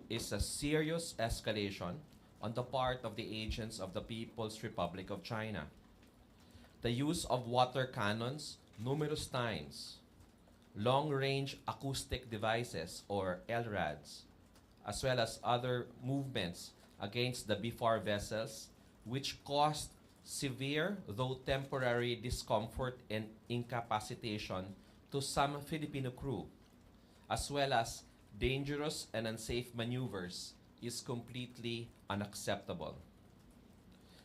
is a serious escalation on the part of the agents of the People's Republic of China. The use of water cannons numerous times, long-range acoustic devices or LRADs, as well as other movements against the BFAR vessels, which caused severe, though temporary, discomfort and incapacitation to some Filipino crew, as well as dangerous and unsafe maneuvers, is completely unacceptable.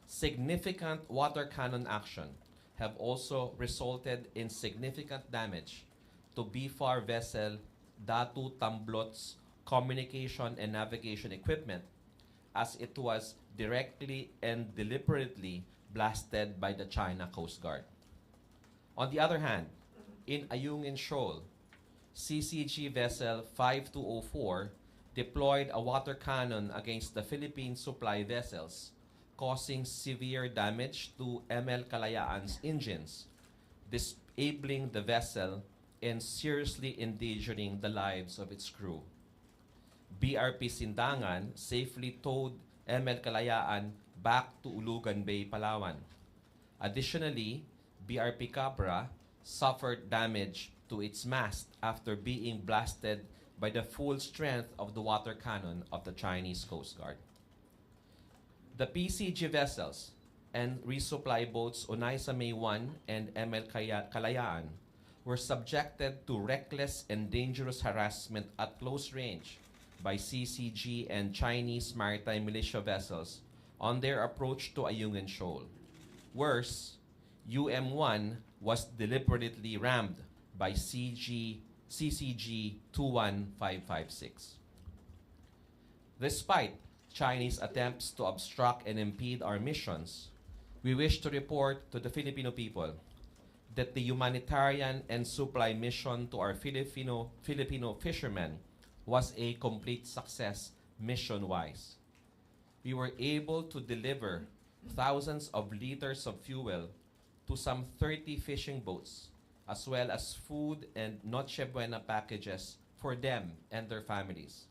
Significant water cannon action have also resulted in significant damage to BFAR vessel Datu Tamblot's communication and navigation equipment, as it was directly and deliberately blasted by the China Coast Guard. On the other hand, in Ayungin Shoal, CCG vessel 5204 deployed a water cannon against the Philippine supply vessels, causing severe damage to ML Kalayaan's engines, disabling the vessel and seriously endangering the lives of its crew. BRP Sindangan safely towed ML Kalayaan back to Ulugan Bay, Palawan. Additionally, BRP Cabra suffered damage to its mast after being blasted by the full strength of the water cannon of the Chinese Coast Guard. The PCG vessels and resupply boats Onaisa May 1 and ML Kalayaan were subjected to reckless and dangerous harassment at close range by CCG and Chinese maritime militia vessels on their approach to Ayungin Shoal. Worse, UM-1 was deliberately rammed by CCG 21556. Despite Chinese attempts to obstruct and impede our missions, we wish to report to the Filipino people that the humanitarian and supply mission to our Filipino fishermen was a complete success mission-wise. We were able to deliver thousands of liters of fuel to some 30 fishing boats, as well as food and Noche Buena packages for them and their families.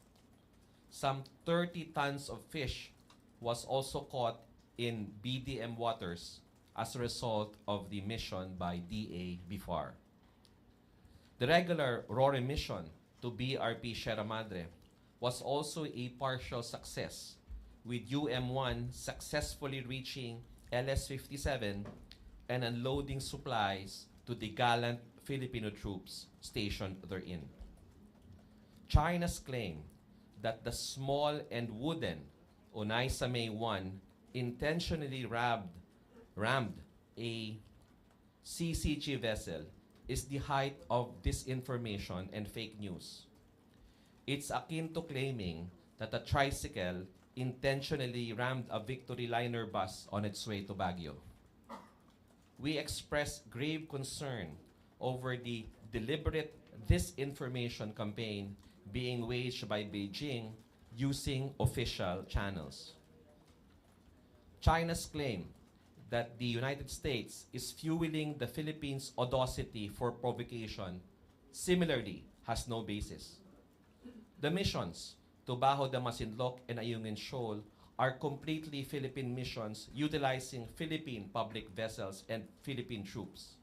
Some 30 tons of fish was also caught in BDM waters as a result of the mission by DA BFAR. The regular RORE mission to BRP Sierra Madre was also a partial success, with UM-1 successfully reaching LS-57 and unloading supplies to the gallant Filipino troops stationed therein. China's claim that the small and wooden Onaisa May 1 intentionally rammed a CCG vessel is the height of disinformation and fake news. It's akin to claiming that a tricycle intentionally rammed a Victory Liner bus on its way to Baguio. We express grave concern over the deliberate disinformation campaign being waged by Beijing using official channels. China's claim that the United States is fueling the Philippines' audacity for provocation similarly has no basis. The missions to Bajo de Masinloc and Ayungin Shoal are completely Philippine missions utilizing Philippine public vessels and Philippine troops.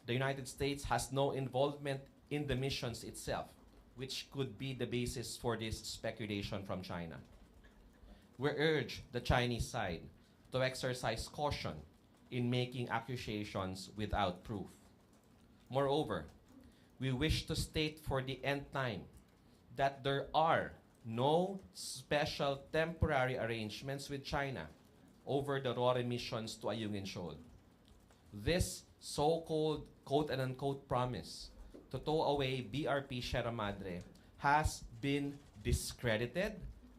The United States has no involvement in the missions itself, which could be the basis for this speculation from China. We urge the Chinese side to exercise caution in making accusations without proof. Moreover, we wish to state for the nth time that there are no special temporary arrangements with China over the RORE missions to Ayungin Shoal. This so-called quote-unquote promise to tow away BRP Sierra Madre has been discredited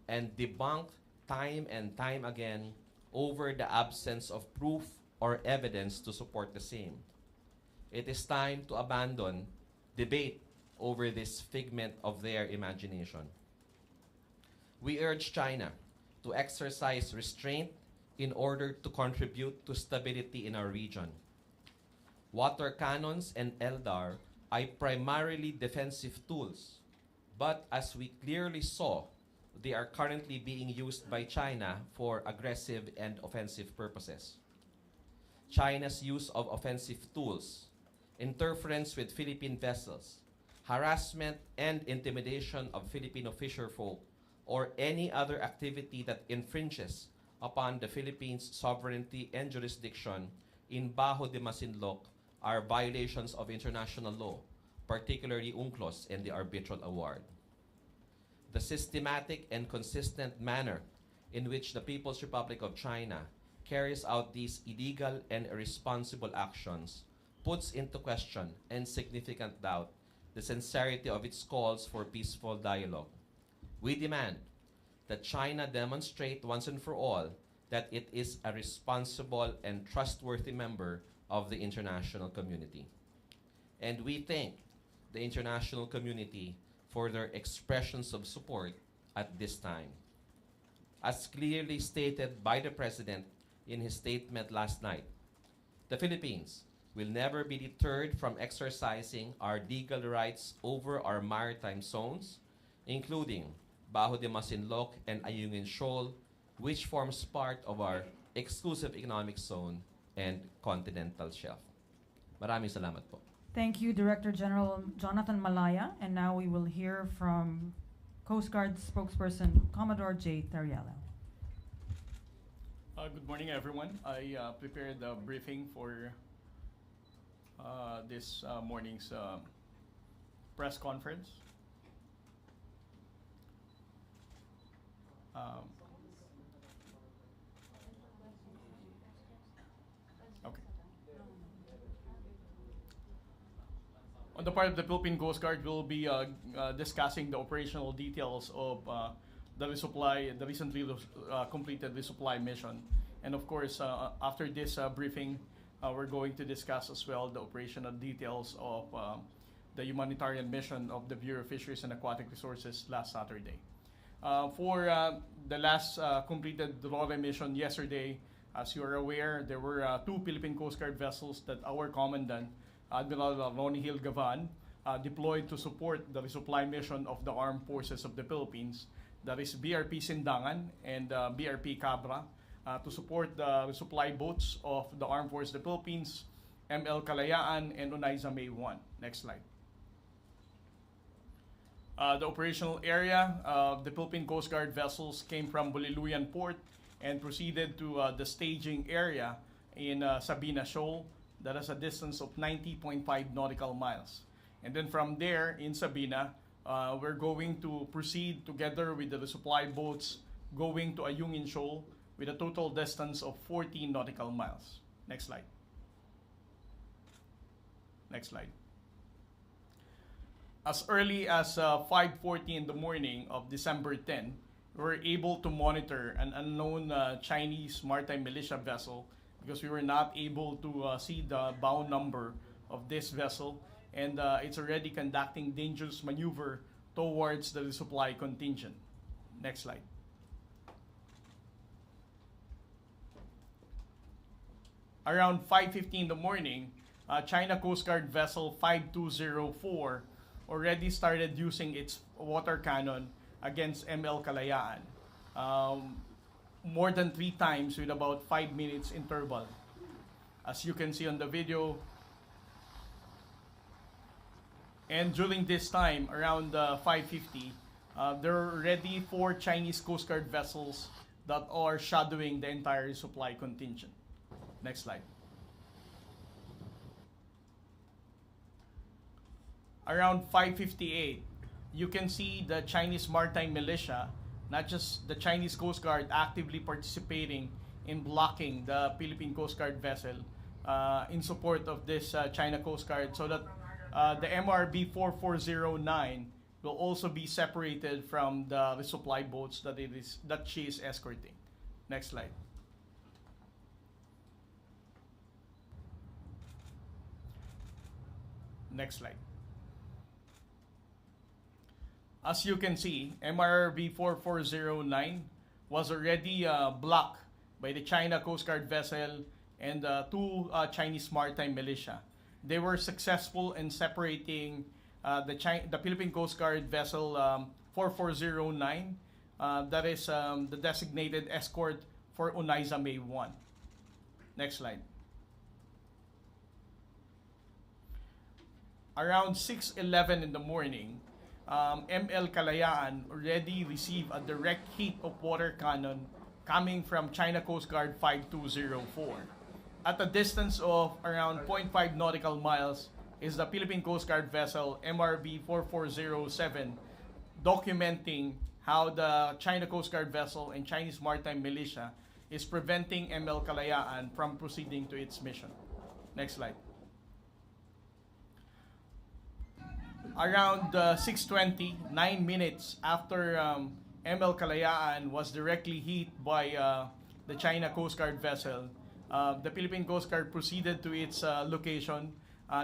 and debunked time and time again over the absence of proof or evidence to support the same. It is time to abandon debate over this figment of their imagination. We urge China to exercise restraint in order to contribute to stability in our region. Water cannons and LDAR are primarily defensive tools, but as we clearly saw they are currently being used by China for aggressive and offensive purposes. China's use of offensive tools, interference with Philippine vessels, harassment and intimidation of Filipino fisherfolk, or any other activity that infringes upon the Philippines' sovereignty and jurisdiction in Bajo de Masinloc are violations of international law, particularly UNCLOS and the Arbitral Award. The systematic and consistent manner in which the People's Republic of China carries out these illegal and irresponsible actions puts into question and significant doubt the sincerity of its calls for peaceful dialogue. We demand that China demonstrate once and for all that it is a responsible and trustworthy member of the international community. And we thank the international community for their expressions of support at this time. As clearly stated by the President in his statement last night, the Philippines will never be deterred from exercising our legal rights over our maritime zones, including Bajo de Masinloc and Ayungin Shoal, which forms part of our exclusive economic zone and continental shelf. Maraming salamat po. Thank you, Director General Jonathan Malaya. And now we will hear from Coast Guard spokesperson Commodore J. Tariela. Good morning, everyone. I prepared a briefing for this morning's press conference. Okay. On the part of the Philippine Coast Guard, we'll be discussing the operational details of the recently completed resupply mission. And of course, after this briefing, we're going to discuss as well the operational details of the humanitarian mission of the Bureau of Fisheries and Aquatic Resources last Saturday. For the last completed RORE mission yesterday, as you are aware, there were 2 Philippine Coast Guard vessels that our Commandant, Admiral Ronnie Hill Gavan, deployed to support the resupply mission of the Armed Forces of the Philippines. That is BRP Sindangan and BRP Cabra, to support the resupply boats of the Armed Forces of the Philippines, ML Kalayaan and Onaiza May 1. Next slide. The operational area of the Philippine Coast Guard vessels came from Buliluyan Port and proceeded to the staging area in Sabina Shoal. That is a distance of 90.5 nautical miles. And then from there in Sabina, we're going to proceed together with the resupply boats going to Ayungin Shoal with a total distance of 14 nautical miles. Next slide. Next slide. As early as 5:40 in the morning of December 10, we were able to monitor an unknown Chinese maritime militia vessel because we were not able to see the bow number of this vessel, and it's already conducting dangerous maneuver towards the resupply contingent. Next slide. Around 5:50 in the morning, China Coast Guard vessel 5204 already started using its water cannon against ML Kalayaan, more than 3 times with about 5 minutes interval. As you can see on the video. And during this time, around 5:50, there are already 4 Chinese Coast Guard vessels that are shadowing the entire supply contingent. Next slide. Around 5:58, you can see the Chinese maritime militia, not just the Chinese Coast Guard, actively participating in blocking the Philippine Coast Guard vessel in support of this China Coast Guard, so that the MRB 4409 will also be separated from the resupply boats that she is escorting. Next slide. Next slide. As you can see, MRB 4409 was already blocked by the China Coast Guard vessel and 2 Chinese maritime militia. They were successful in separating the Philippine Coast Guard vessel 4409 that is the designated escort for Unaiza May 1. Next slide. Around 6:11 in the morning, ML Kalayaan already received a direct hit of water cannon coming from China Coast Guard 5204. At a distance of around 0.5 nautical miles is the Philippine Coast Guard vessel MRB 4407, documenting how the China Coast Guard vessel and Chinese Maritime Militia is preventing ML Kalayaan from proceeding to its mission. Next slide. Around 6:20, 9 minutes after ML Kalayaan was directly hit by the China Coast Guard vessel, the Philippine Coast Guard proceeded to its location,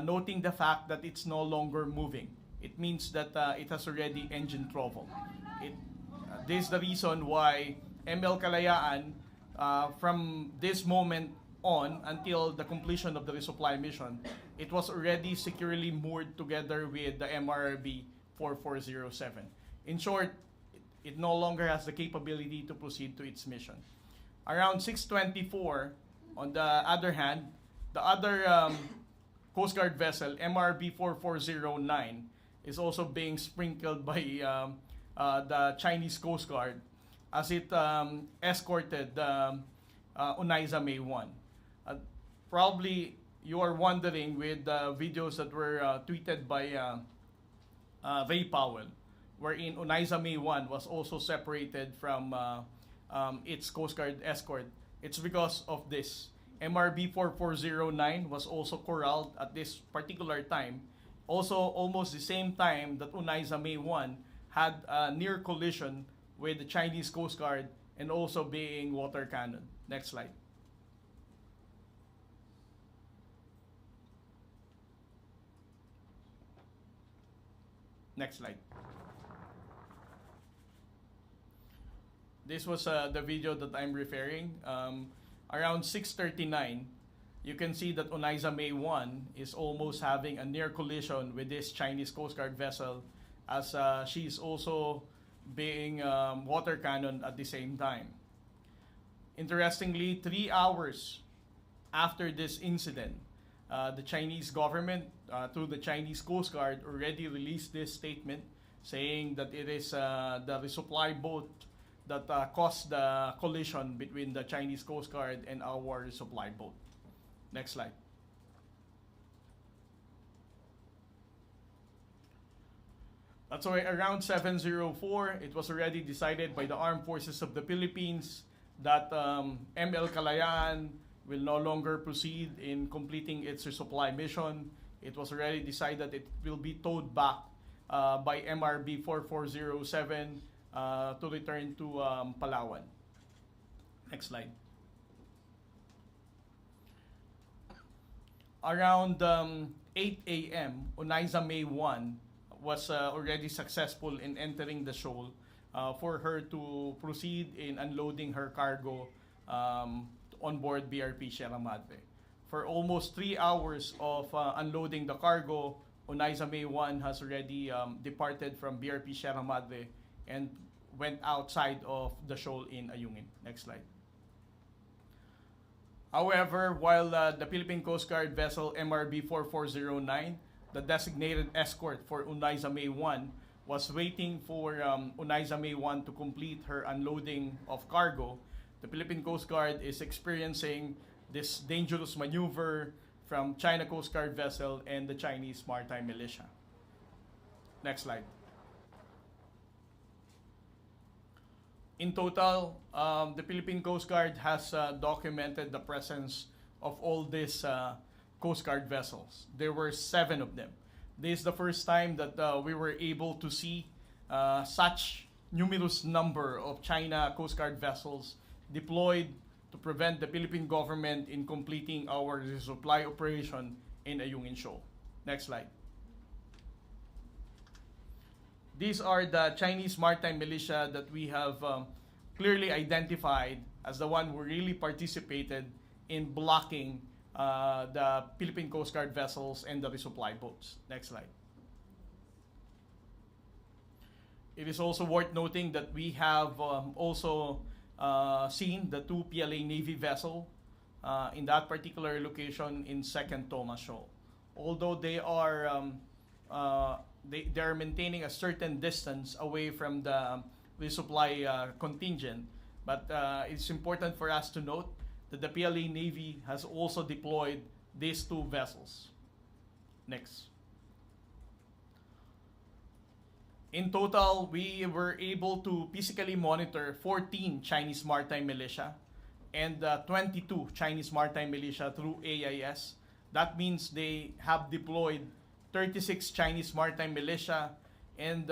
noting the fact that it's no longer moving. It means that it has already engine trouble. This is the reason why ML Kalayaan, from this moment on until the completion of the resupply mission, it was already securely moored together with the MRB 4407. In short, it no longer has the capability to proceed to its mission. Around 6:24, on the other hand, the other Coast Guard vessel, MRB 4409, is also being sprinkled by the Chinese Coast Guard as it escorted Unaiza May 1. Probably you are wondering with the videos that were tweeted by Ray Powell, wherein Unaiza May 1 was also separated from its Coast Guard escort. It's because of this. MRB 4409 was also corralled at this particular time, also almost the same time that Unaiza May 1 had a near collision with the Chinese Coast Guard and also being water cannon. Next slide. Next slide. This was the video that I'm referring. Around 6:39, you can see that Unaiza May 1 is almost having a near collision with this Chinese Coast Guard vessel, as she is also being water cannoned at the same time. Interestingly, 3 hours after this incident, the Chinese government, through the Chinese Coast Guard, already released this statement saying that it is the resupply boat that caused the collision between the Chinese Coast Guard and our resupply boat. Next slide. That's why around 7:04, it was already decided by the Armed Forces of the Philippines that ML Kalayaan will no longer proceed in completing its resupply mission. It was already decided that it will be towed back by MRB 4407 to return to Palawan. Next slide. Around 8 a.m., Unaiza May 1 was already successful in entering the shoal for her to proceed in unloading her cargo on board BRP Sierra Madre. For almost 3 hours of unloading the cargo, Unaiza May 1 has already departed from BRP Sierra Madre and went outside of the shoal in Ayungin. Next slide. However, while the Philippine Coast Guard vessel MRB 4409, the designated escort for Unaiza May 1, was waiting for Unaiza May 1 to complete her unloading of cargo, the Philippine Coast Guard is experiencing this dangerous maneuver from China Coast Guard vessel and the Chinese Maritime Militia. Next slide. In total, the Philippine Coast Guard has documented the presence of all these Coast Guard vessels. There were 7 of them. This is the first time that we were able to see such numerous number of China Coast Guard vessels deployed to prevent the Philippine government in completing our resupply operation in Ayungin Shoal. Next slide. These are the Chinese Maritime Militia that we have clearly identified as the one who really participated in blocking the Philippine Coast Guard vessels and the resupply boats. Next slide. It is also worth noting that we have also seen the two PLA Navy vessel in that particular location in Second Thomas Shoal. Although they are maintaining a certain distance away from the resupply contingent, but it's important for us to note that the PLA Navy has also deployed these two vessels. Next. In total, we were able to physically monitor 14 Chinese maritime militia and 22 Chinese maritime militia through AIS. That means they have deployed 36 Chinese maritime militia and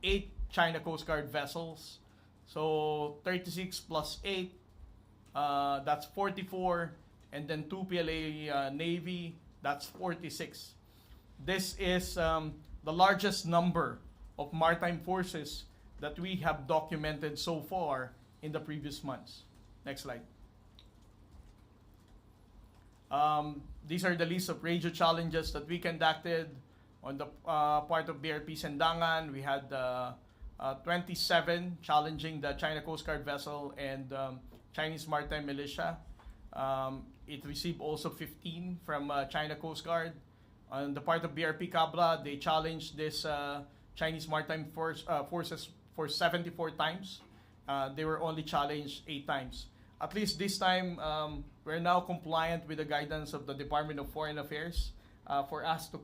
8 China Coast Guard vessels. So 36 plus 8, that's 44, and then 2 PLA Navy, that's 46. This is the largest number of maritime forces that we have documented so far in the previous months. Next slide. These are the list of radio challenges that we conducted on the part of BRP Sendangan. We had 27 challenging the China Coast Guard vessel and Chinese Maritime Militia. It received also 15 from China Coast Guard. On the part of BRP Cabra, they challenged this Chinese Maritime forces for 74 times. They were only challenged 8 times. At least this time, we're now compliant with the guidance of the Department of Foreign Affairs for us to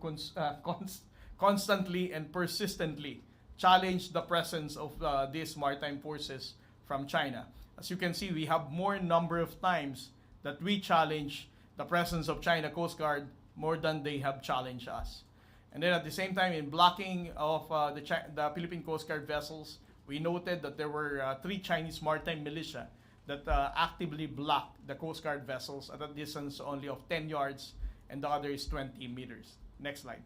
constantly and persistently challenge the presence of these maritime forces from China. As you can see, we have more number of times that we challenge the presence of China Coast Guard more than they have challenged us. And then at the same time, in blocking of the Philippine Coast Guard vessels, we noted that there were 3 Chinese maritime militia that actively blocked the Coast Guard vessels at a distance only of 10 yards, and the other is 20 meters. Next slide.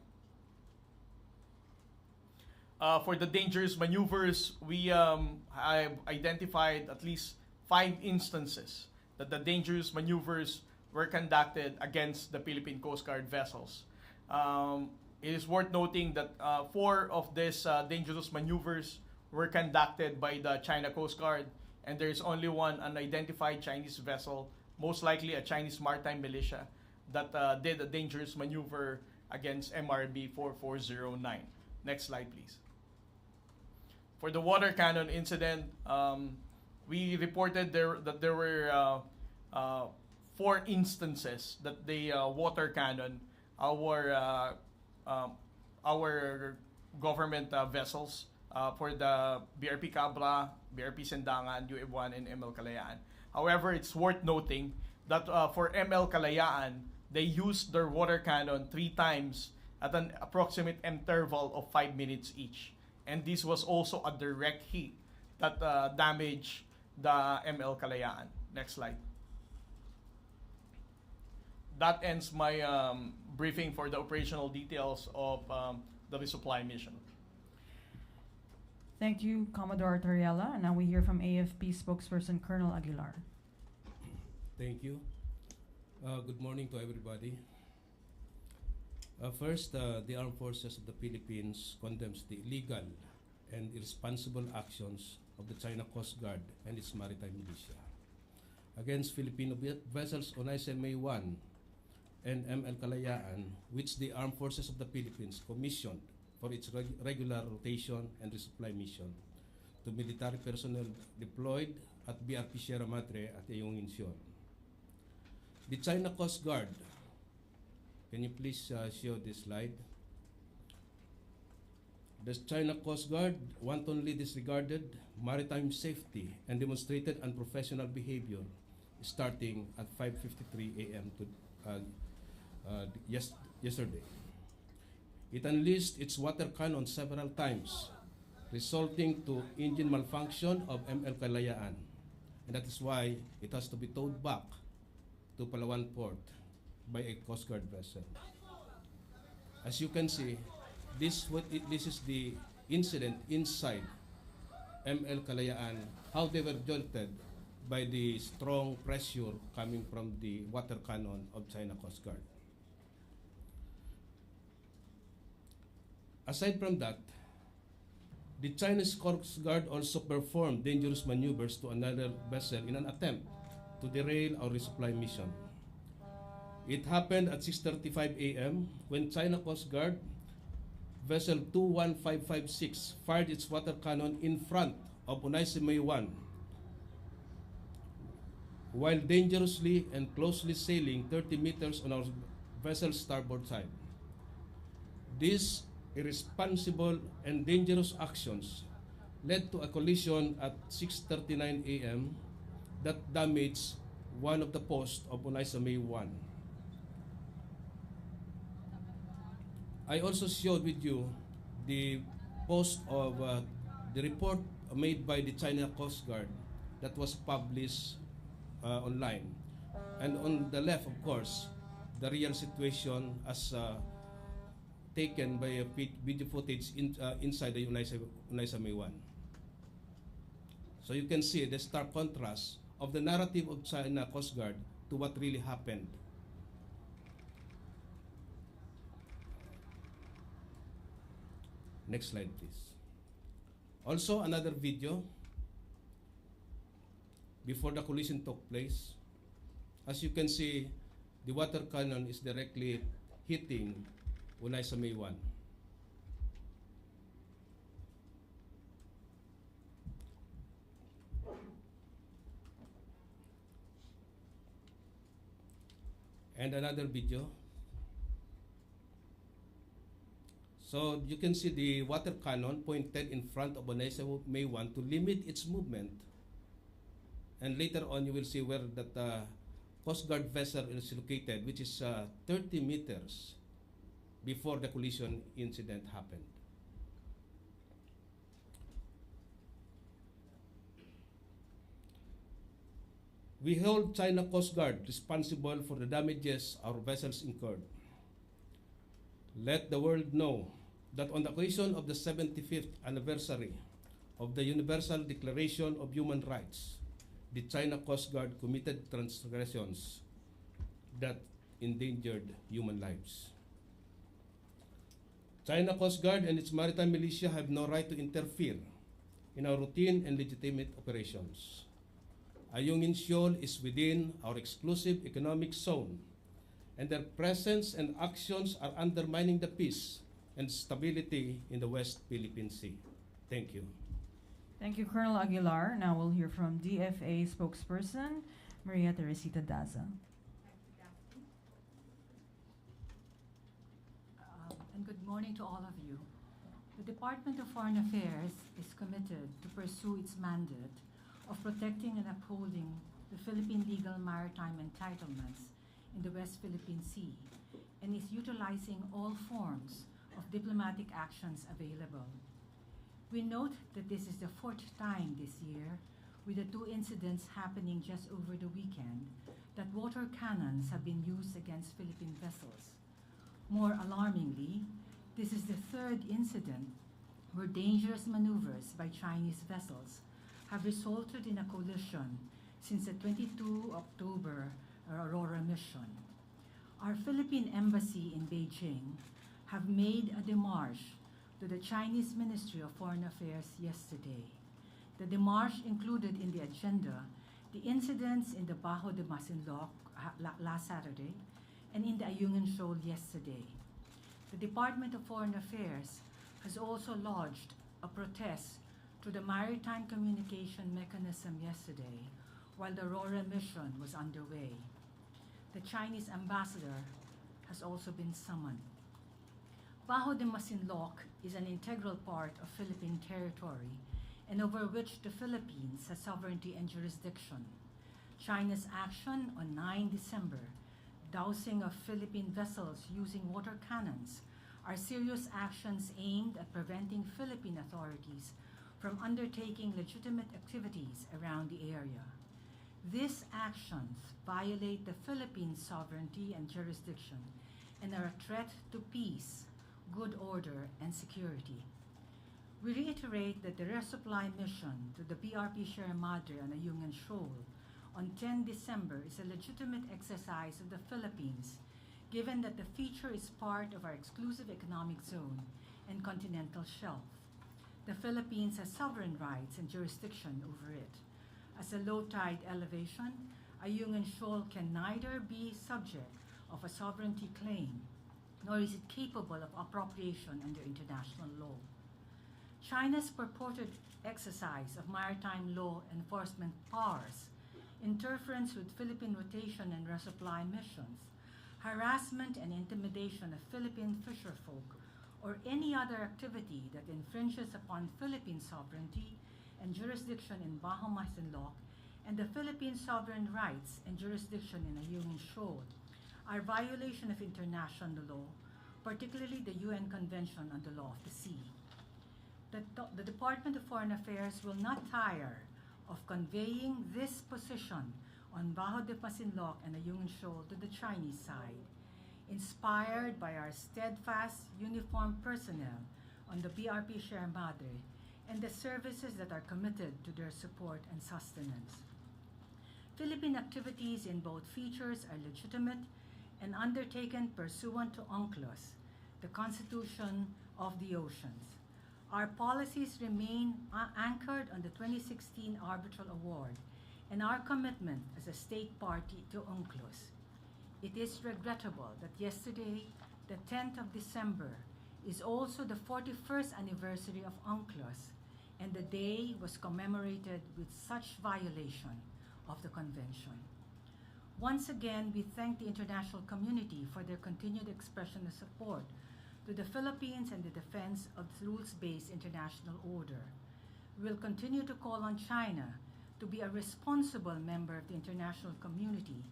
For the dangerous maneuvers, we have identified at least 5 instances that the dangerous maneuvers were conducted against the Philippine Coast Guard vessels. It is worth noting that 4 of these dangerous maneuvers were conducted by the China Coast Guard, and there is only one unidentified Chinese vessel, most likely a Chinese maritime militia, that did a dangerous maneuver against MRB 4409. Next slide, please. For the water cannon incident, we reported that there were 4 instances that the water cannon, our government vessels, for the BRP Cabra, BRP Sendangan, UF1, and ML Kalayaan. However, it's worth noting that for ML Kalayaan, they used their water cannon 3 times at an approximate interval of 5 minutes each. And this was also a direct hit that damaged the ML Kalayaan. Next slide. That ends my briefing for the operational details of the resupply mission. Thank you, Commodore Toriela. And now we hear from AFP spokesperson Colonel Aguilar. Thank you. Good morning to everybody. First, the Armed Forces of the Philippines condemns the illegal and irresponsible actions of the China Coast Guard and its maritime militia against Filipino vessels on SMA 1 and ML Kalayaan, which the Armed Forces of the Philippines commissioned for its regular rotation and resupply mission to military personnel deployed at BRP Sierra Madre at Ayungin, Shoal. The China Coast Guard, can you please show this slide? The China Coast Guard wantonly disregarded maritime safety and demonstrated unprofessional behavior starting at 5:53 a.m. yesterday. It unleashed its water cannon several times, resulting to engine malfunction of ML Kalayaan, and that is why it has to be towed back to Palawan Port by a Coast Guard vessel. As you can see, this is the incident inside ML Kalayaan, how they were jolted by the strong pressure coming from the water cannon of China Coast Guard. Aside from that, The Chinese Coast Guard also performed dangerous maneuvers to another vessel in an attempt to derail our resupply mission. It happened at 6:35 a.m. when China Coast Guard vessel 21556 fired its water cannon in front of Onaisime 1 while dangerously and closely sailing 30 meters on our vessel's starboard side. These irresponsible and dangerous actions led to a collision at 6:39 a.m. that damaged one of the posts of Onaisime 1. I also showed with you the post of the report made by the China Coast Guard that was published online. And on the left, of course, the real situation as taken by video footage inside the Onaisime 1. So you can see the stark contrast of the narrative of China Coast Guard to what really happened. Next slide, please. Also, another video before the collision took place. As you can see, the water cannon is directly hitting Onaisime 1. And another video. So you can see the water cannon pointed in front of Onaisime 1 to limit its movement. And later on you will see where that Coast Guard vessel is located, which is 30 meters before the collision incident happened. We hold China Coast Guard responsible for the damages our vessels incurred. Let the world know that on the occasion of the 75th anniversary of the Universal Declaration of Human Rights, the China Coast Guard committed transgressions that endangered human lives. China Coast Guard and its maritime militia have no right to interfere in our routine and legitimate operations. Ayungin Shoal is within our exclusive economic zone, and their presence and actions are undermining the peace and stability in the West Philippine Sea. Thank you. Thank you, Colonel Aguilar. Now we'll hear from DFA spokesperson Maria Teresita Daza. And good morning to all of you. The Department of Foreign Affairs is committed to pursue its mandate of protecting and upholding the Philippine legal maritime entitlements in the West Philippine Sea, and is utilizing all forms of diplomatic actions available. We note that this is the fourth time this year, with the two incidents happening just over the weekend, that water cannons have been used against Philippine vessels. More alarmingly, this is the third incident where dangerous maneuvers by Chinese vessels have resulted in a collision since the 22 October Aurora mission. Our Philippine Embassy in Beijing have made a démarche to the Chinese Ministry of Foreign Affairs yesterday. The démarche included in the agenda the incidents in the Bajo de Masinloc last Saturday and in the Ayungin Shoal yesterday. The Department of Foreign Affairs has also lodged a protest to the maritime communication mechanism yesterday while the Aurora mission was underway. The Chinese ambassador has also been summoned. Bajo de Masinloc is an integral part of Philippine territory and over which the Philippines has sovereignty and jurisdiction. China's action on 9 December, dousing of Philippine vessels using water cannons, are serious actions aimed at preventing Philippine authorities from undertaking legitimate activities around the area. These actions violate the Philippines' sovereignty and jurisdiction and are a threat to peace, good order, and security. We reiterate that the resupply mission to the PRP Sierra Madre and Ayungin Shoal on 10 December is a legitimate exercise of the Philippines, given that the feature is part of our exclusive economic zone and continental shelf. the Philippines has sovereign rights and jurisdiction over it. As a low tide elevation, Ayungin Shoal can neither be subject of a sovereignty claim, nor is it capable of appropriation under international law. China's purported exercise of maritime law enforcement powers, interference with Philippine rotation and resupply missions, harassment and intimidation of Philippine fisherfolk, or any other activity that infringes upon Philippine sovereignty and jurisdiction in Bajo, Masinloc, and the Philippine sovereign rights and jurisdiction in Ayungin Shoal are violation of international law, particularly the UN Convention on the Law of the Sea. The Department of Foreign Affairs will not tire of conveying this position on Bajo de Masinloc and Ayungin Shoal to the Chinese side, inspired by our steadfast uniformed personnel on the BRP Sierra Madre and the services that are committed to their support and sustenance. Philippine activities in both features are legitimate and undertaken pursuant to UNCLOS, the Constitution of the Oceans. Our policies remain anchored on the 2016 Arbitral Award and our commitment as a state party to UNCLOS. It is regrettable that yesterday, the 10th of December, is also the 41st anniversary of UNCLOS, and the day was commemorated with such violation of the convention. Once again, we thank the international community for their continued expression of support to the Philippines and the defense of the rules-based international order. We will continue to call on China to be a responsible member of the international community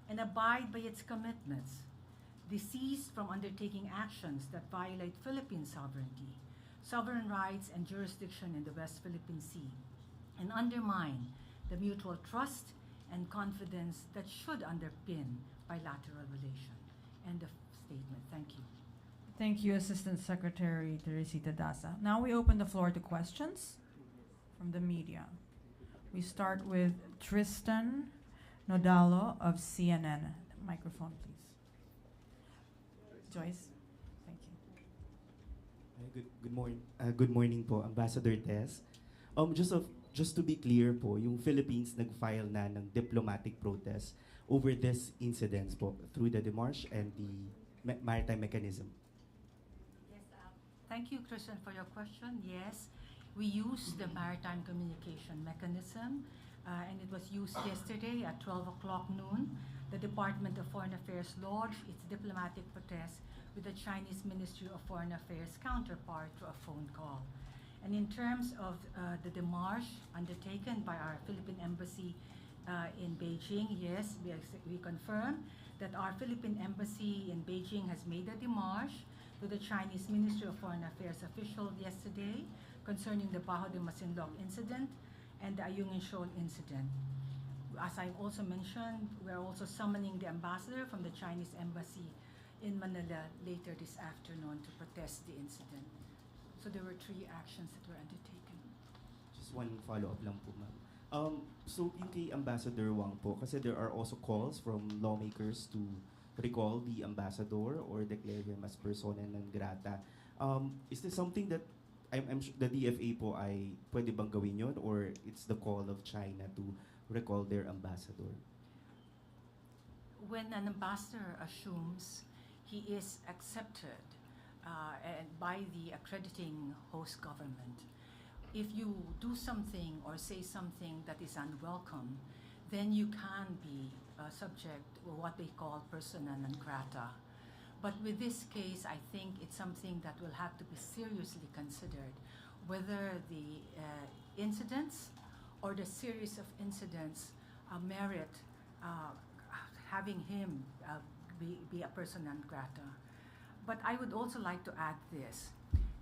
and abide by its commitments, desist from undertaking actions that violate Philippine sovereignty, sovereign rights and jurisdiction in the West Philippine Sea, and undermine the mutual trust and confidence that should underpin bilateral relation. End of statement. Thank you. Thank you, Assistant Secretary Teresita Daza. Now we open the floor to questions from the media. We start with Tristan Nodalo of CNN. Microphone, please. Joyce, thank you. Good morning po, Ambassador Tess. Just to be clear po, yung Philippines nag-file na ng diplomatic protest over this incidents po through the démarche and the maritime mechanism. Yes, thank you, Christian, for your question. Yes, we use the maritime communication mechanism, and it was used yesterday at 12 o'clock noon. The Department of Foreign Affairs lodged its diplomatic protest with the Chinese Ministry of Foreign Affairs counterpart through a phone call. And in terms of the démarche undertaken by our Philippine Embassy in Beijing, yes, we confirm that our Philippine Embassy in Beijing has made a démarche to the Chinese Ministry of Foreign Affairs official yesterday concerning the Bajo de Masinloc incident and the Ayungin Shoal incident. As I also mentioned, we're also summoning the ambassador from the Chinese Embassy in Manila later this afternoon to protest the incident. So there were 3 actions that were undertaken. Just one follow-up lang po, ma'am. So yung kay Ambassador Wang po, kasi there are also calls from lawmakers to recall the ambassador or declare him as persona non grata. Is this something that I'm sure the DFA po ay pwede bang gawin yun, or it's the call of China to recall their ambassador? When an ambassador assumes he is accepted and by the accrediting host government, if you do something or say something that is unwelcome, then you can be subject to what they call persona non grata. But with this case, I think it's something that will have to be seriously considered, whether the incidents or the series of incidents merit having him be a persona non grata. But I would also like to add this.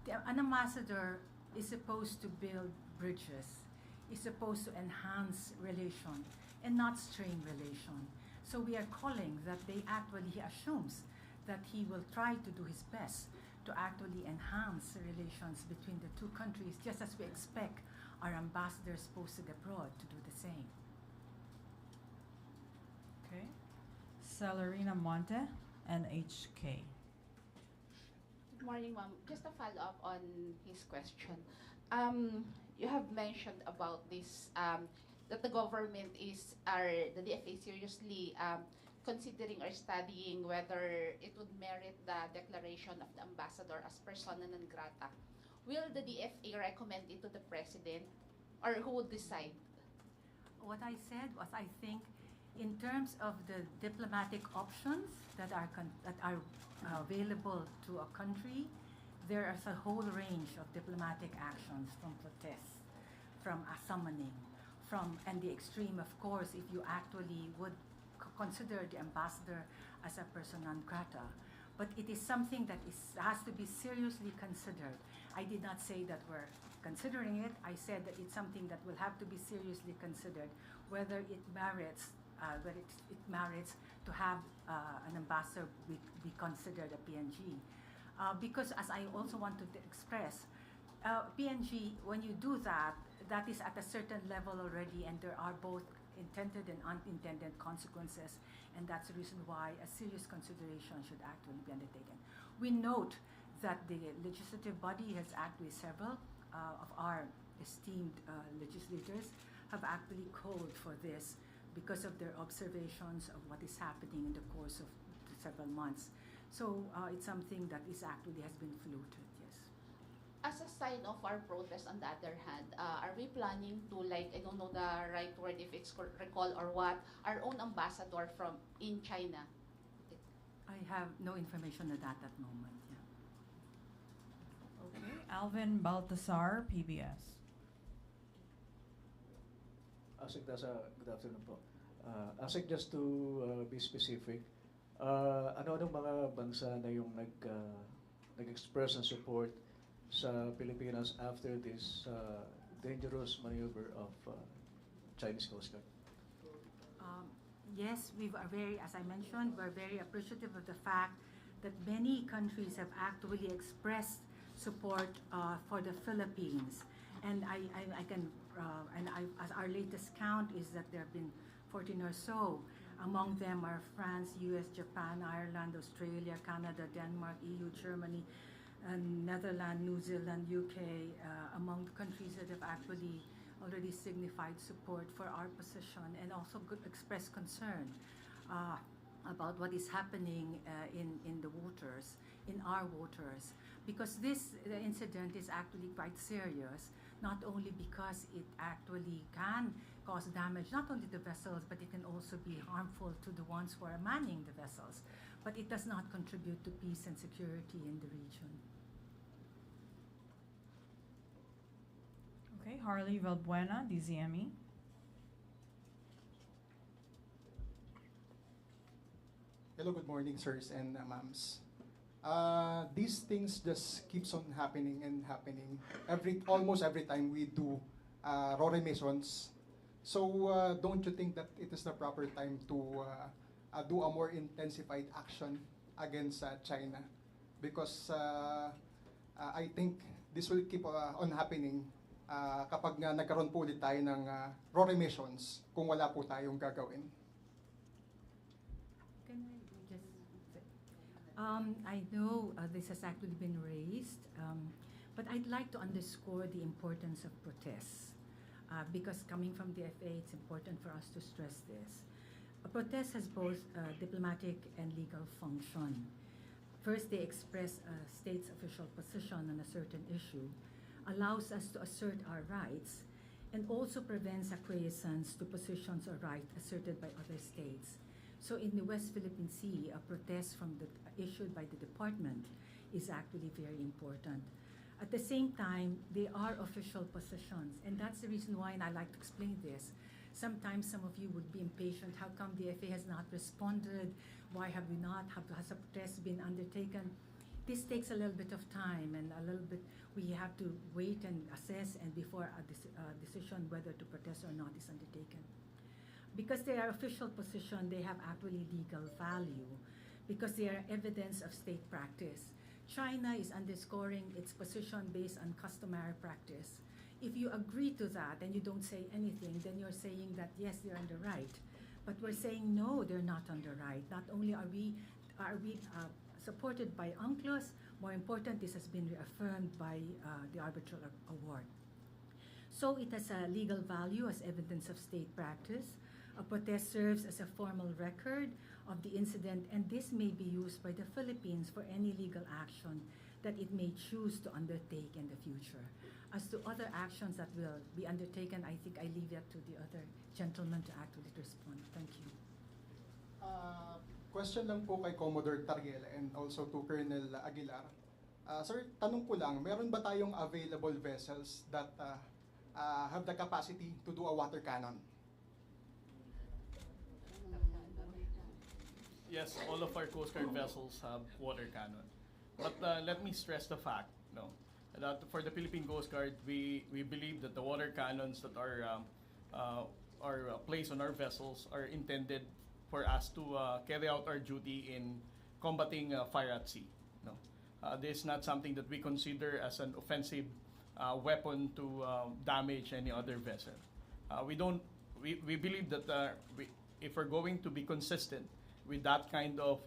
An ambassador is supposed to build bridges, is supposed to enhance relation and not strain relation. So we are calling that he assumes that he will try to do his best to actually enhance the relations between the 2 countries, just as we expect our ambassadors posted abroad to do the same. Okay. Celerina Monte, NHK. Good morning, ma'am. Just a follow-up on his question. You have mentioned about this that the government is the DFA seriously considering or studying whether it would merit the declaration of the ambassador as persona non grata. Will the DFA recommend it to the president, or who would decide? What I said was, I think, in terms of the diplomatic options that are available to a country, there is a whole range of diplomatic actions, from protests, from a summoning, and the extreme, of course, if you actually would consider the ambassador as a persona non grata. But it is something that has to be seriously considered. I did not say that we're considering it. I said that it's something that will have to be seriously considered, whether it merits to have an ambassador be considered a PNG. Because, as I also wanted to express, PNG, when you do that, that is at a certain level already, and there are both intended and unintended consequences, and that's the reason why a serious consideration should actually be undertaken. We note that the legislative body has actually, several of our esteemed legislators have actually called for this because of their observations of what is happening in the course of several months. So it's something that is actually has been floated, yes. As a sign of our protest, on the other hand, are we planning to, like, I don't know the right word, if it's recall or what, our own ambassador from in China? I have no information on that at the moment. Yeah. Okay, Alvin Baltasar, PBS. Asik Dasa, good afternoon po. Asik, just to be specific, ano-anong mga bansa na yung nag-express ng support sa Pilipinas after this dangerous maneuver of Chinese Coast Guard? Yes, we are very, as I mentioned, we're very appreciative of the fact that many countries have actually expressed support for the Philippines. And as our latest count is that there have been 14 or so. Among them are France, US, Japan, Ireland, Australia, Canada, Denmark, EU, Germany, Netherlands, New Zealand, UK, among the countries that have actually already signified support for our position, and also expressed concern about what is happening in the waters, in our waters. Because this incident is actually quite serious, not only because it actually can cause damage not only to vessels, but it can also be harmful to the ones who are manning the vessels. But it does not contribute to peace and security in the region. Okay, Harley Valbuena, DZME. Hello, good morning, sirs and ma'ams. These things just keeps on happening and happening almost every time we do Rory Masons. So don't you think that it is the proper time to do a more intensified action against China? Because I think this will keep on happening kapag nagkaroon po ulit tayo ng Rory Masons kung wala po tayong gagawin. Can I just say, I know this has actually been raised, but I'd like to underscore the importance of protests. Because coming from the FA, it's important for us to stress this. A protest has both diplomatic and legal function. First, they express a state's official position on a certain issue, allows us to assert our rights, and also prevents acquiescence to positions or rights asserted by other states. So in the West Philippine Sea, a protest issued by the department is actually very important. At the same time, they are official positions, and that's the reason why, and I like to explain this. Sometimes some of you would be impatient. How come the FA has not responded? Why have we not? Has a protest been undertaken? This takes a little bit of time, and a little bit we have to wait and assess, and before a decision whether to protest or not is undertaken. Because they are official position, they have actually legal value, because they are evidence of state practice. China is underscoring its position based on customary practice. If you agree to that and you don't say anything, then you're saying that yes, they're on the right. But we're saying no, they're not on the right. Not only are we supported by UNCLOS, more important, this has been reaffirmed by the arbitral award. So it has a legal value as evidence of state practice. A protest serves as a formal record of the incident, and this may be used by the Philippines for any legal action that it may choose to undertake in the future. As to other actions that will be undertaken, I think I leave that to the other gentleman to actually respond. Thank you. Question lang po kay Commodore Tarriel and also to Colonel Aguilar. Sir, tanong ko lang, meron ba tayong available vessels that have the capacity to do a water cannon? Yes, all of our Coast Guard vessels have water cannon. But let me stress the fact, that for the Philippine Coast Guard, we believe that the water cannons that are placed on our vessels are intended for us to carry out our duty in combating fire at sea. This is not something that we consider as an offensive weapon to damage any other vessel. We believe that if we're going to be consistent with that kind of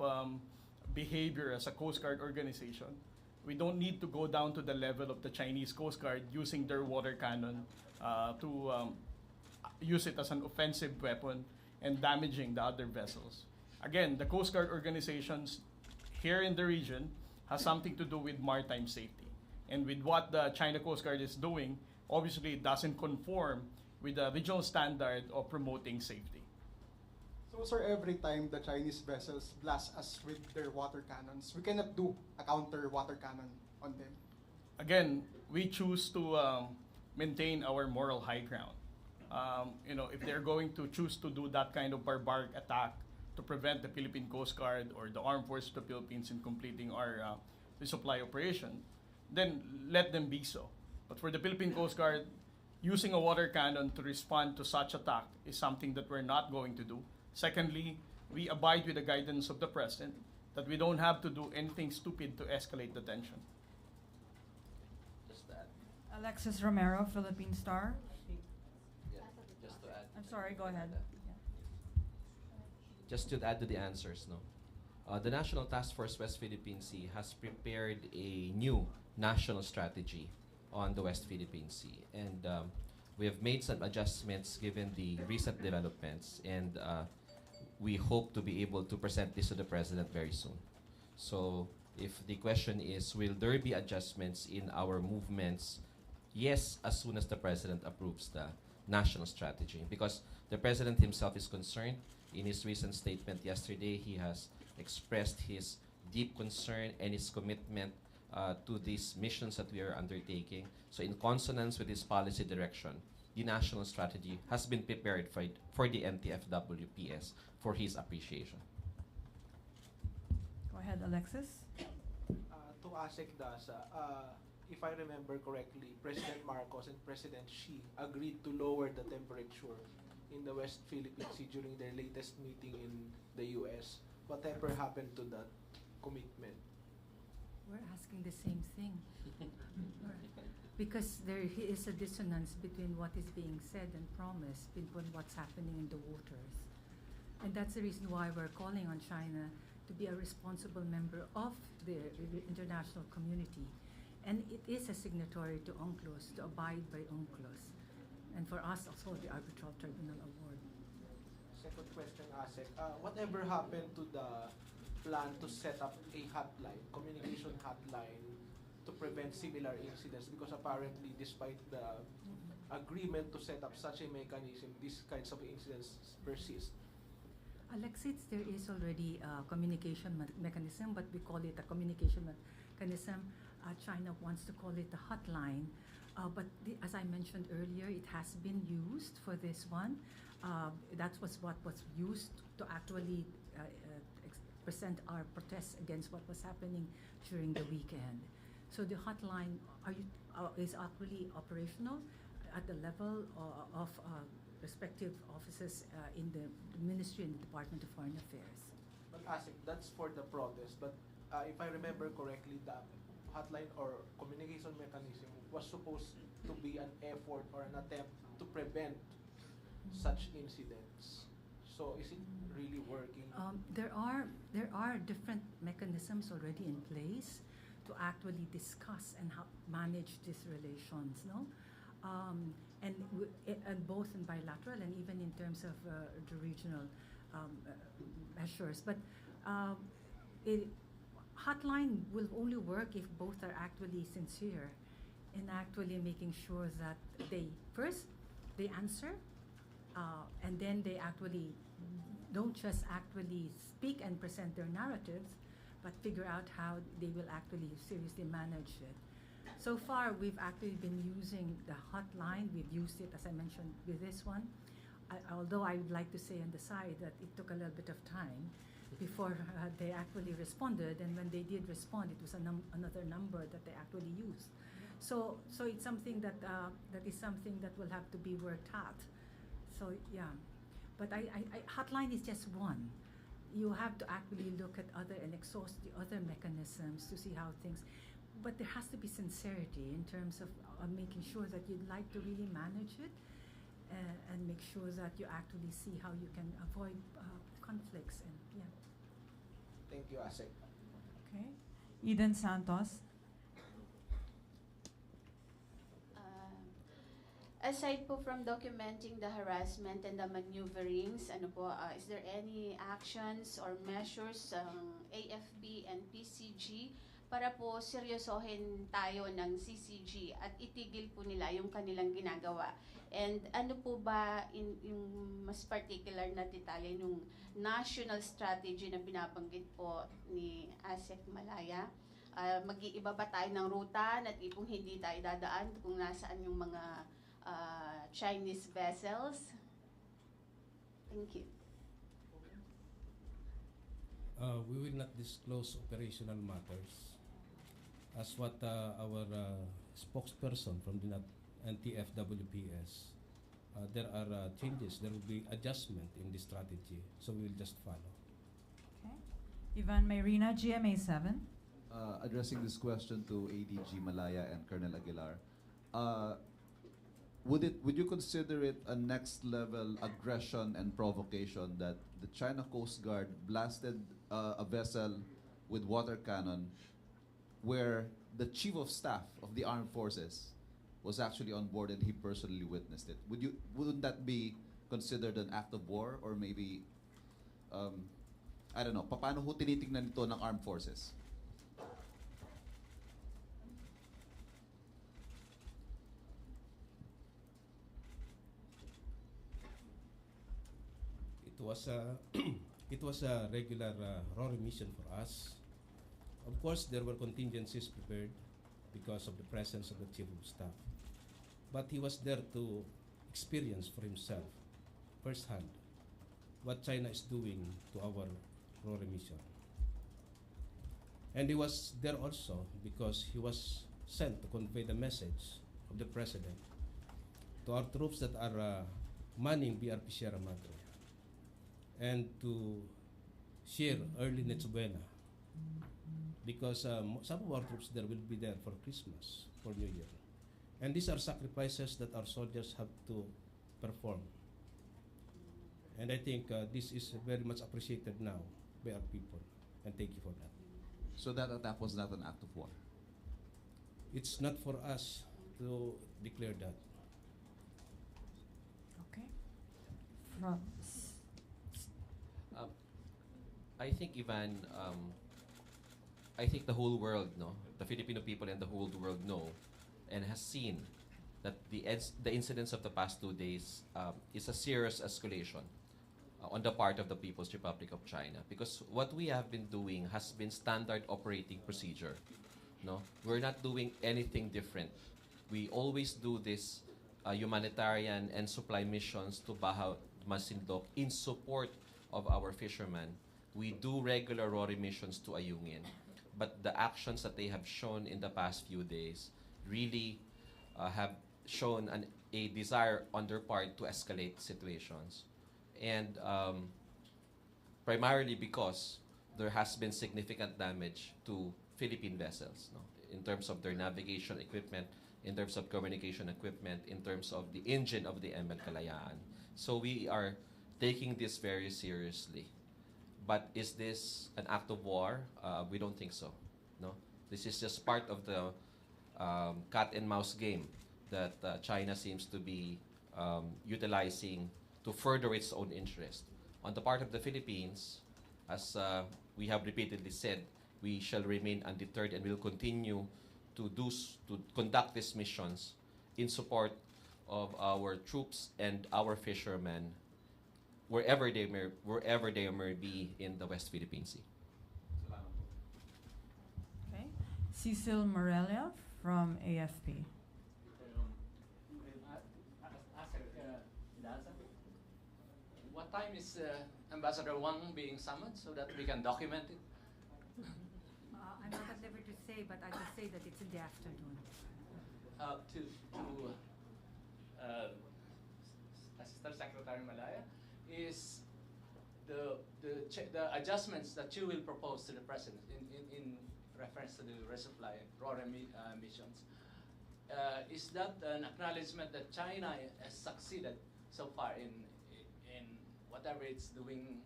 behavior as a Coast Guard organization, we don't need to go down to the level of the Chinese Coast Guard using their water cannon to use it as an offensive weapon and damaging the other vessels. Again, the Coast Guard organizations here in the region has something to do with maritime safety. And with what the China Coast Guard is doing, obviously it doesn't conform with the regional standard of promoting safety. So sir, every time the Chinese vessels blast us with their water cannons, we cannot do a counter water cannon on them? Again, we choose to maintain our moral high ground. If they're going to choose to do that kind of barbaric attack to prevent the Philippine Coast Guard or the Armed Forces of the Philippines in completing our resupply operation, then let them be so. But for the Philippine Coast Guard, using a water cannon to respond to such attack is something that we're not going to do. Secondly, we abide with the guidance of the President that we don't have to do anything stupid to escalate the tension. Just to add. Alexis Romero, Philippine Star. Yeah, just to add. I'm sorry, go ahead. Just to add to the answers, the National Task Force West Philippine Sea has prepared a new national strategy on the West Philippine Sea, and we have made some adjustments given the recent developments, and we hope to be able to present this to the President very soon. So if the question is, will there be adjustments in our movements? Yes, as soon as the President approves the national strategy, because the President himself is concerned. In his recent statement yesterday, he has expressed his deep concern and his commitment to these missions that we are undertaking. So in consonance with his policy direction, the national strategy has been prepared for the NTF-WPS for his appreciation. Go ahead, Alexis. To ASEC DASA, if I remember correctly, President Marcos and President Xi agreed to lower the temperature in the West Philippine Sea during their latest meeting in the US. Whatever happened to that commitment? We're asking the same thing. Because there is a dissonance between what is being said and promised between what's happening in the waters. And that's the reason why we're calling on China to be a responsible member of the international community. And it is a signatory to UNCLOS, to abide by UNCLOS. And for us, also the Arbitral Tribunal Award. Second question, ASEC. Whatever happened to the plan to set up a hotline, communication hotline, to prevent similar incidents? Because apparently, despite the agreement to set up such a mechanism, these kinds of incidents persist. Alexis, there is already a communication mechanism, but we call it a communication mechanism. China wants to call it a hotline. But as I mentioned earlier, it has been used for this one. That was what was used to actually present our protests against what was happening during the weekend. So the hotline is actually operational at the level of respective offices in the Ministry and the Department of Foreign Affairs. But ASEC, that's for the protest. But if I remember correctly, the hotline or communication mechanism was supposed to be an effort or an attempt to prevent such incidents. So is it really working? There are different mechanisms already in place to actually discuss and manage these relations. No, and both in bilateral and even in terms of the regional measures. But hotline will only work if both are actually sincere in actually making sure that they answer, and then they actually don't just actually speak and present their narratives, but figure out how they will actually seriously manage it. So far, we've actually been using the hotline. We've used it, as I mentioned, with this one. Although I would like to say on the side that it took a little bit of time before they actually responded, and when they did respond, it was another number that they actually used. So it's something that is something that will have to be worked out. So yeah, but hotline is just one. You have to actually look at other and exhaust the other mechanisms to see how things. But there has to be sincerity in terms of making sure that you'd like to really manage it, and make sure that you actually see how you can avoid conflicts. And yeah. Thank you, ASEC. Okay. Eden Santos. Aside po from documenting the harassment and the maneuverings, is there any actions or measures AFP and PCG para po seryosohin tayo ng CCG at itigil po nila yung kanilang ginagawa? And ano po ba yung mas particular na detalye yung national strategy na binabanggit po ni ASEC Malaya? Mag-iiba ba tayo ng ruta at kung hindi tayo dadaan kung nasaan yung mga Chinese vessels? Thank you. We will not disclose operational matters. As what our spokesperson from the NTF-WPS, there are changes, there will be adjustment in the strategy, so we will just follow. Okay. Ivan Mayrina, GMA 7. Addressing this question to ADG Malaya and Colonel Aguilar, would you consider it a next level aggression and provocation that the China Coast Guard blasted a vessel with water cannon where the Chief of Staff of the Armed Forces was actually on board and he personally witnessed it? Wouldn't that be considered an act of war, or maybe I don't know, paano ho tinitingnan ito ng Armed Forces? It was a regular RORI mission for us. Of course, there were contingencies prepared because of the presence of the Chief of Staff. But he was there to experience for himself, firsthand, what China is doing to our RORI mission. And he was there also because he was sent to convey the message of the President to our troops that are manning BRP Sierra Madre, and to share early Noche Buena, because some of our troops there will be there for Christmas, for New Year. And these are sacrifices that our soldiers have to perform. And I think this is very much appreciated now by our people, and thank you for that. So that attack was not an act of war? It's not for us to declare that. Okay. From I think, Ivan, I think the whole world, the Filipino people and the whole world know and has seen that the incidents of the past 2 days is a serious escalation on the part of the People's Republic of China, because what we have been doing has been standard operating procedure. We're not doing anything different. We always do this humanitarian and supply missions to Bajo, Masinloc in support of our fishermen. We do regular RORI missions to Ayungin, but the actions that they have shown in the past few days really have shown a desire on their part to escalate situations. And primarily because there has been significant damage to Philippine vessels, in terms of their navigation equipment, in terms of communication equipment, in terms of the engine of the ML Kalayaan. So we are taking this very seriously. But is this an act of war? We don't think so. No, this is just part of the cat and mouse game that China seems to be utilizing to further its own interest. On the part of the Philippines, as we have repeatedly said, we shall remain undeterred and will continue to conduct these missions in support of our troops and our fishermen wherever they may be in the West Philippine Sea. Okay. Cecil Morelia from AFP. What time is Ambassador Wang being summoned so that we can document it? I'm not at liberty to say, but I can say that it's in the afternoon. Assistant Secretary Malaya, is the adjustments that you will propose to the President in reference to the resupply missions, is that an acknowledgement that China has succeeded so far in whatever it's doing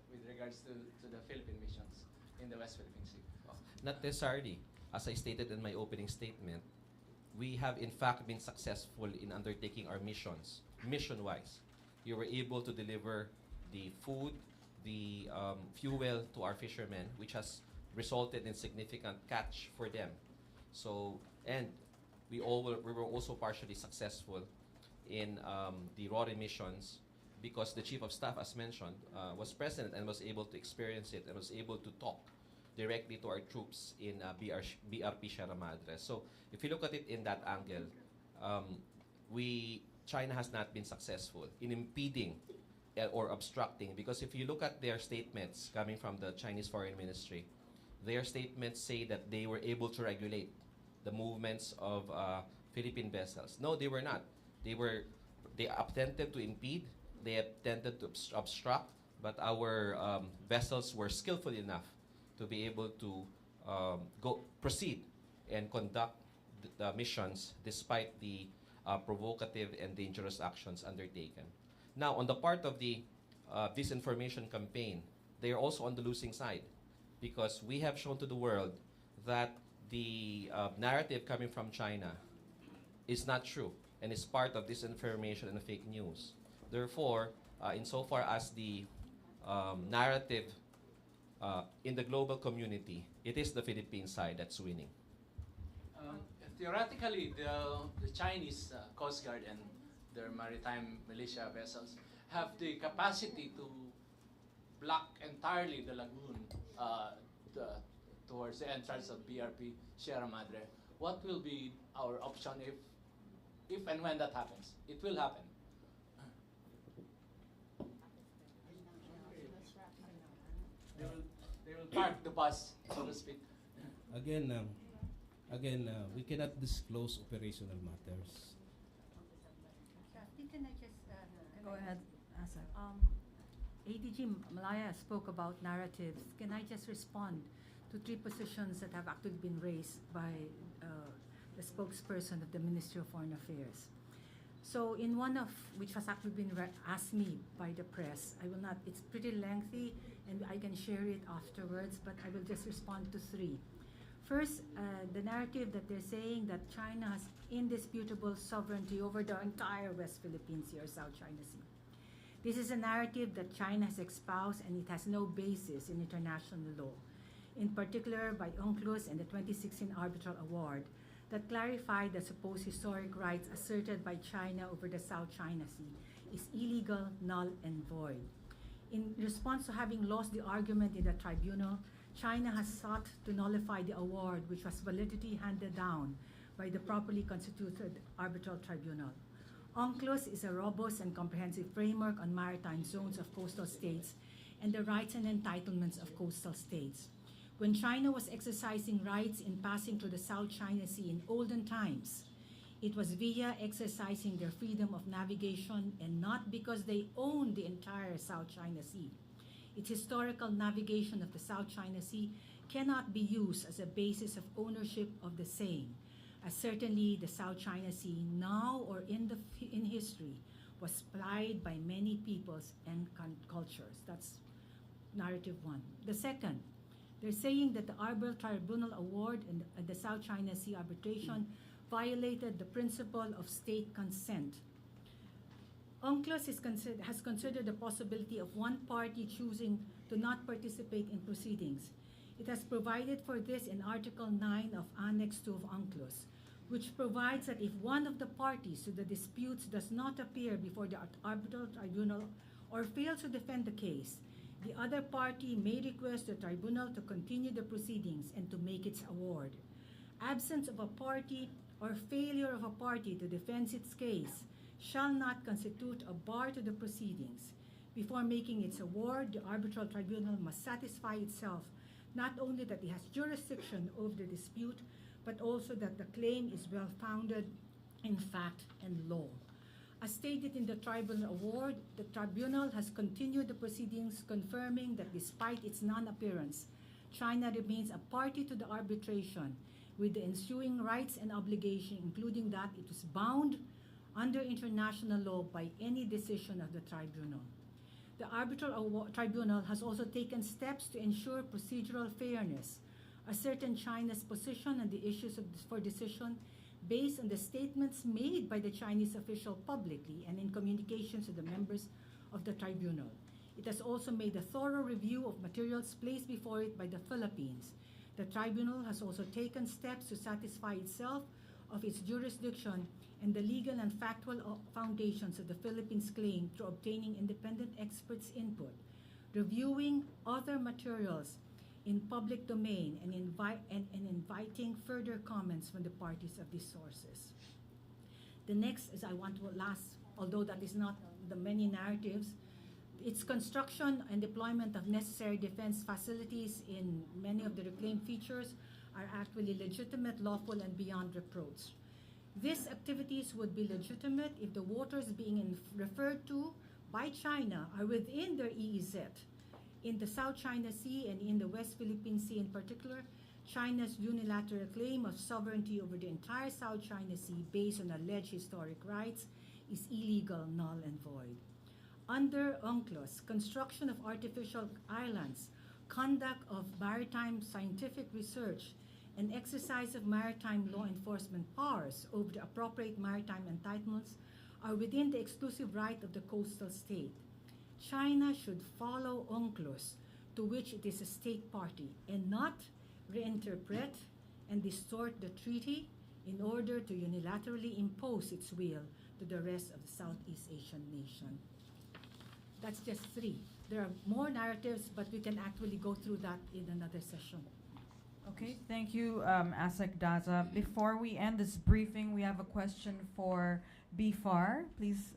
with regards to the Philippine missions in the West Philippine Sea? Not necessarily. As I stated in my opening statement, we have in fact been successful in undertaking our missions, mission-wise. We were able to deliver the food, the fuel to our fishermen, which has resulted in significant catch for them. So, and we were also partially successful in the raw missions because the Chief of Staff, as mentioned, was present and was able to experience it and was able to talk directly to our troops in BRP Sierra Madre. So if you look at it in that angle, China has not been successful in impeding or obstructing, because if you look at their statements coming from the Chinese Foreign Ministry, their statements say that they were able to regulate the movements of Philippine vessels. No, they were not. They attempted to impede, they attempted to obstruct, but our vessels were skillful enough to be able to proceed and conduct the missions despite the provocative and dangerous actions undertaken. Now, on the part of the disinformation campaign, they are also on the losing side, because we have shown to the world that the narrative coming from China is not true and is part of disinformation and fake news. Therefore, insofar as the narrative in the global community, it is the Philippine side that's winning. Theoretically, the Chinese Coast Guard and their maritime militia vessels have the capacity to block entirely the lagoon towards the entrance of BRP Sierra Madre. What will be our option if and when that happens? It will happen. They will park the bus, so to speak. Again, we cannot disclose operational matters. Can I just Go ahead, Asa. ADG Malaya spoke about narratives. Can I just respond to three positions that have actually been raised by the spokesperson of the Ministry of Foreign Affairs? So in one of which has actually been asked me by the press, I will not, it's pretty lengthy and I can share it afterwards, but I will just respond to three. First, the narrative that they're saying that China has indisputable sovereignty over the entire West Philippine Sea or South China Sea. This is a narrative that China has espoused, and it has no basis in international law, in particular by UNCLOS and the 2016 Arbitral Award that clarified that supposed historic rights asserted by China over the South China Sea is illegal, null, and void. In response to having lost the argument in the tribunal, China has sought to nullify the award, which was validity handed down by the properly constituted arbitral tribunal. UNCLOS is a robust and comprehensive framework on maritime zones of coastal states and the rights and entitlements of coastal states. When China was exercising rights in passing through the South China Sea in olden times, it was via exercising their freedom of navigation and not because they owned the entire South China Sea. Its historical navigation of the South China Sea cannot be used as a basis of ownership of the same, as certainly the South China Sea, now or in history, was plied by many peoples and cultures. That's narrative one. The second, they're saying that the Arbitral Tribunal Award and the South China Sea arbitration violated the principle of state consent. UNCLOS has considered the possibility of one party choosing to not participate in proceedings. It has provided for this in Article 9 of Annex 2 of UNCLOS, which provides that if one of the parties to the disputes does not appear before the arbitral tribunal or fails to defend the case, the other party may request the tribunal to continue the proceedings and to make its award. Absence of a party or failure of a party to defend its case shall not constitute a bar to the proceedings. Before making its award, the arbitral tribunal must satisfy itself not only that it has jurisdiction over the dispute, but also that the claim is well-founded in fact and law. As stated in the tribunal award, the tribunal has continued the proceedings, confirming that despite its non-appearance, China remains a party to the arbitration with the ensuing rights and obligations, including that it is bound under international law by any decision of the tribunal. The arbitral tribunal has also taken steps to ensure procedural fairness, ascertain China's position on the issues for decision based on the statements made by the Chinese official publicly and in communications to the members of the tribunal. It has also made a thorough review of materials placed before it by the Philippines. The tribunal has also taken steps to satisfy itself of its jurisdiction and the legal and factual foundations of the Philippines' claim through obtaining independent experts' input, reviewing other materials in public domain, and inviting further comments from the parties of these sources. The next is although that is not the many narratives, its construction and deployment of necessary defense facilities in many of the reclaimed features are actually legitimate, lawful, and beyond reproach. These activities would be legitimate if the waters being referred to by China are within their EEZ. In the South China Sea and in the West Philippine Sea in particular, China's unilateral claim of sovereignty over the entire South China Sea based on alleged historic rights is illegal, null, and void. Under UNCLOS, construction of artificial islands, conduct of maritime scientific research, and exercise of maritime law enforcement powers over the appropriate maritime entitlements are within the exclusive right of the coastal state. China should follow UNCLOS, to which it is a state party, and not reinterpret and distort the treaty in order to unilaterally impose its will to the rest of the Southeast Asian nation. That's just three. There are more narratives, but we can actually go through that in another session. Okay, thank you, ASEC Daza. Before we end this briefing, we have a question for BFAR. Please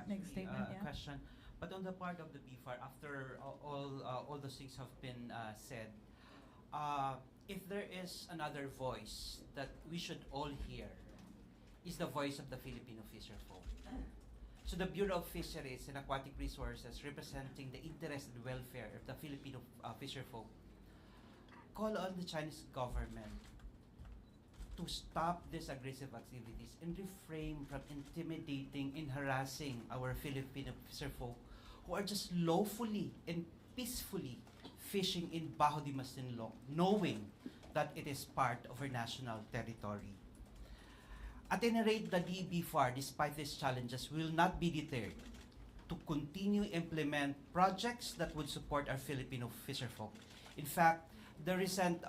make a statement. A question. But on the part of the BFAR, after all the things have been said, if there is another voice that we should all hear, is the voice of the Filipino fisherfolk. So the Bureau of Fisheries and Aquatic Resources, representing the interest and welfare of the Filipino fisherfolk, call on the Chinese government to stop these aggressive activities and refrain from intimidating and harassing our Filipino fisherfolk who are just lawfully and peacefully fishing in Bajo de Masinloc, knowing that it is part of our national territory. At any rate, the DBFAR, despite these challenges, will not be deterred to continue implement projects that would support our Filipino fisherfolk. In fact, the recent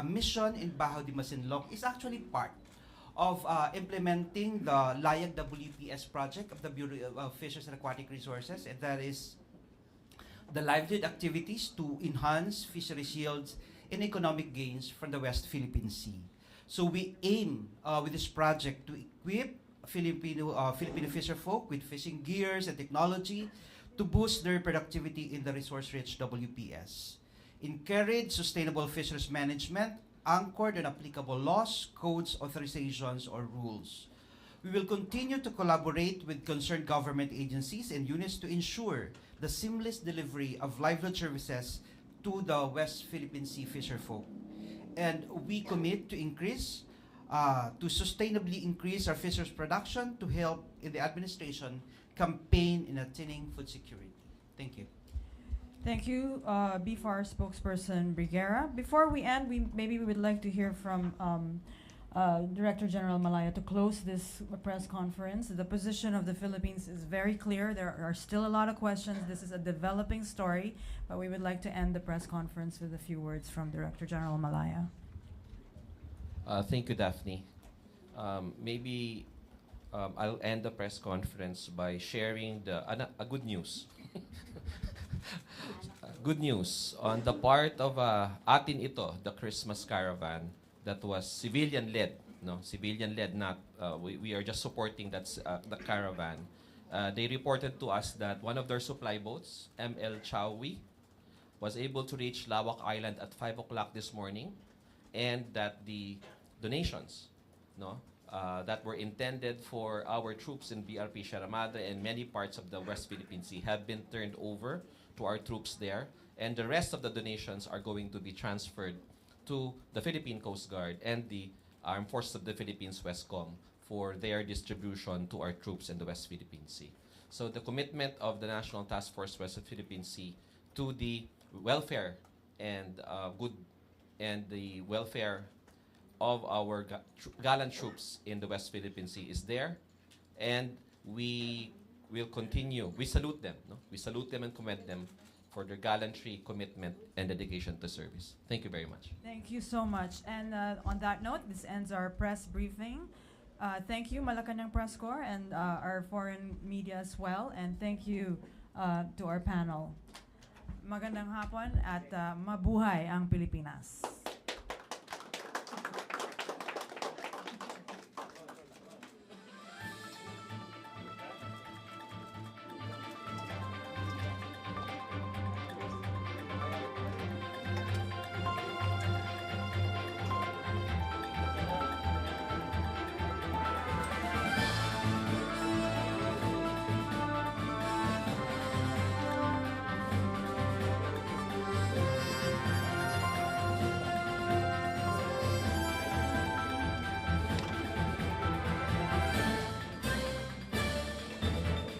mission in Bajo de Masinloc is actually part of implementing the NTF-WPS project of the Bureau of Fisheries and Aquatic Resources, and that is the livelihood activities to enhance fisheries yields and economic gains from the West Philippine Sea. So we aim with this project to equip Filipino fisherfolk with fishing gears and technology to boost their productivity in the resource-rich WPS. Encourage sustainable fisheries management anchored on applicable laws, codes, authorizations, or rules. We will continue to collaborate with concerned government agencies and units to ensure the seamless delivery of livelihood services to the West Philippine Sea fisherfolk. And we commit to sustainably increase our fisheries production to help in the administration campaign in attaining food security. Thank you. Thank you, BFAR spokesperson Briguera. Before we end, we would like to hear from Director General Malaya to close this press conference. The position of the Philippines is very clear. There are still a lot of questions. This is a developing story, but we would like to end the press conference with a few words from Director General Malaya. Thank you, Daphne. Maybe I'll end the press conference by sharing a good news. Good news on the part of Atin Ito, the Christmas caravan that was civilian-led. No, civilian-led, not we are just supporting the caravan. They reported to us that one of their supply boats, ML Chawi, was able to reach Lawak Island at 5 o'clock this morning, and that the donations, that were intended for our troops in BRP Sharamada and many parts of the West Philippine Sea have been turned over to our troops there, and the rest of the donations are going to be transferred to the Philippine Coast Guard and the Armed Forces of the Philippines, Westcom, for their distribution to our troops in the West Philippine Sea. So the commitment of the National Task Force West Philippine Sea to the welfare and the welfare of our gallant troops in the West Philippine Sea is there, and we will continue. We salute them. We salute them and commend them for their gallantry, commitment, and dedication to service. Thank you very much. Thank you so much. And on that note, this ends our press briefing. Thank you, Malacanang Press Corps, and our foreign media as well. And thank you to our panel. Magandang hapon at mabuhay ang Pilipinas.